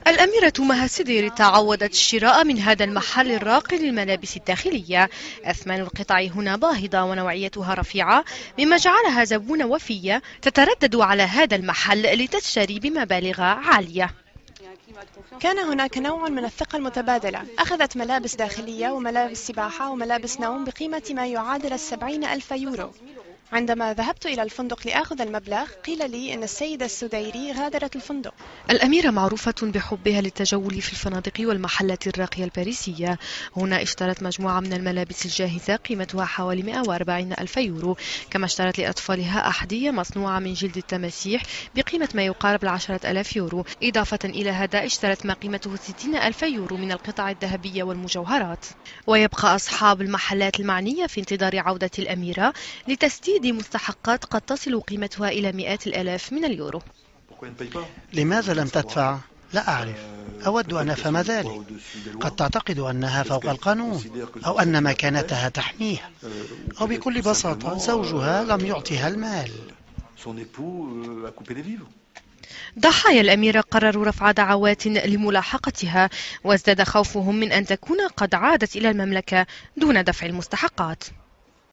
الأميرة مها السديري تعودت الشراء من هذا المحل الراقي للملابس الداخلية. أثمان القطع هنا باهظة ونوعيتها رفيعة، مما جعلها زبونة وفية تتردد على هذا المحل لتشتري بمبالغ عالية. كان هناك نوع من الثقة المتبادلة. أخذت ملابس داخلية وملابس سباحة وملابس نوم بقيمة ما يعادل 70,000 يورو. عندما ذهبت إلى الفندق لآخذ المبلغ، قيل لي إن السيدة السديري غادرت الفندق. الأميرة معروفة بحبها للتجول في الفنادق والمحلات الراقية الباريسية. هنا اشترت مجموعة من الملابس الجاهزة قيمتها حوالي 140,000 يورو، كما اشترت لأطفالها أحذية مصنوعة من جلد التماسيح بقيمة ما يقارب 10,000 يورو. إضافة إلى هذا اشترت ما قيمته 60,000 يورو من القطع الذهبية والمجوهرات. ويبقى أصحاب المحلات المعنية في انتظار عودة الأميرة لتسديد مستحقات قد تصل قيمتها إلى مئات الآلاف من اليورو. لماذا لم تدفع؟ لا أعرف. أود أن أفهم ذلك. قد تعتقد أنها فوق القانون، أو أن مكانتها تحميها، أو بكل بساطة زوجها لم يعطها المال. ضحايا الأميرة قرروا رفع دعوات لملاحقتها، وازداد خوفهم من أن تكون قد عادت إلى المملكة دون دفع المستحقات.